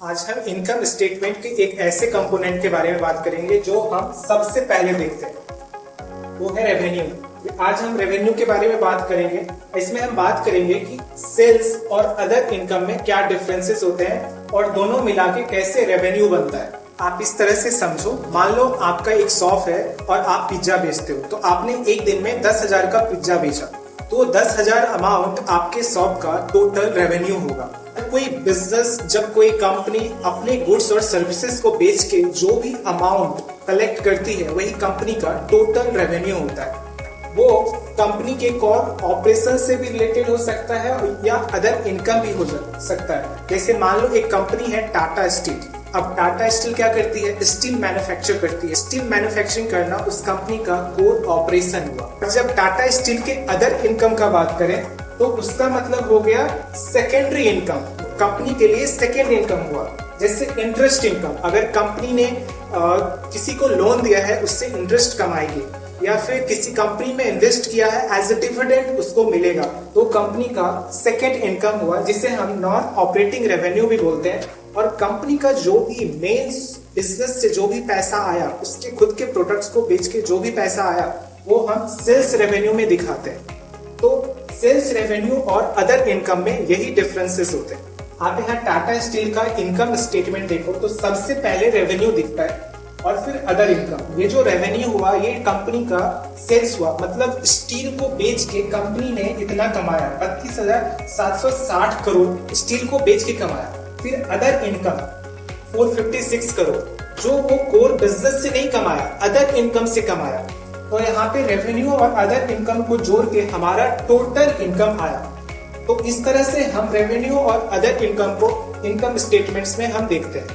आज हम income statement के एक ऐसे कंपोनेंट के बारे में बात करेंगे जो हम सबसे पहले देखते हैं, वो है रेवेन्यू। आज हम रेवेन्यू के बारे में बात करेंगे। इसमें हम बात करेंगे कि सेल्स और अदर इनकम में क्या डिफरेंसेस होते हैं और दोनों मिला के कैसे रेवेन्यू बनता है। आप इस तरह से समझो, मान लो आपका एक शॉप है और आप पिज्जा बेचते हो, तो आपने एक दिन में 10,000 का पिज्जा बेचा, तो 10,000 अमाउंट आपके शॉप का टोटल रेवेन्यू होगा। कोई बिजनेस, जब कोई कंपनी अपने गुड्स और सर्विसेज को बेच के जो भी अमाउंट कलेक्ट करती है, वही कंपनी का टोटल रेवेन्यू होता है। वो कंपनी के कोर ऑपरेशन से भी रिलेटेड हो सकता है या अदर इनकम भी हो सकता है। जैसे मान लो एक कंपनी है टाटा स्टील। अब टाटा स्टील क्या करती है? स्टील मैन्युफैक्चर करती है। स्टील मैन्युफैक्चरिंग करना उस कंपनी का कोर ऑपरेशन हुआ। जब टाटा स्टील के अदर इनकम का बात करें तो उसका मतलब हो गया सेकेंडरी इनकम। कंपनी के लिए सेकेंड इनकम हुआ। जैसे इंटरेस्ट इनकम, अगर कंपनी ने किसी को लोन दिया है, उससे इंटरेस्ट कमाएगी, या फिर किसी कंपनी में इन्वेस्ट किया है, एज ए डिविडेंड उसको मिलेगा, तो कंपनी का सेकेंड इनकम हुआ, जिसे हम नॉन ऑपरेटिंग रेवेन्यू भी बोलते हैं। और कंपनी का जो भी मेन बिजनेस से जो भी पैसा आया, उसके खुद के प्रोडक्ट्स को बेच के जो भी पैसा आया, वो हम सेल्स रेवेन्यू में दिखाते हैं। तो सेल्स रेवेन्यू और अदर इनकम में यही डिफरेंसेस होते हैं। आप यहाँ टाटा स्टील का इनकम स्टेटमेंट देखो तो सबसे पहले रेवेन्यू दिखता है और फिर अदर इनकम। ये जो रेवेन्यू हुआ, ये कंपनी का सेल्स हुआ, मतलब स्टील को बेच के कंपनी ने इतना कमाया, 32,760 करोड़ स्टील को बेच के कमाया। फिर अदर इनकम 456 करोड़, जो वो कोर बिजनेस से नहीं कमाया, अदर इनकम से कमाया। तो यहाँ पे रेवेन्यू और अदर इनकम को जोड़ के हमारा टोटल इनकम आया। तो इस तरह से हम रेवेन्यू और अदर इनकम को इनकम स्टेटमेंट्स में हम देखते हैं।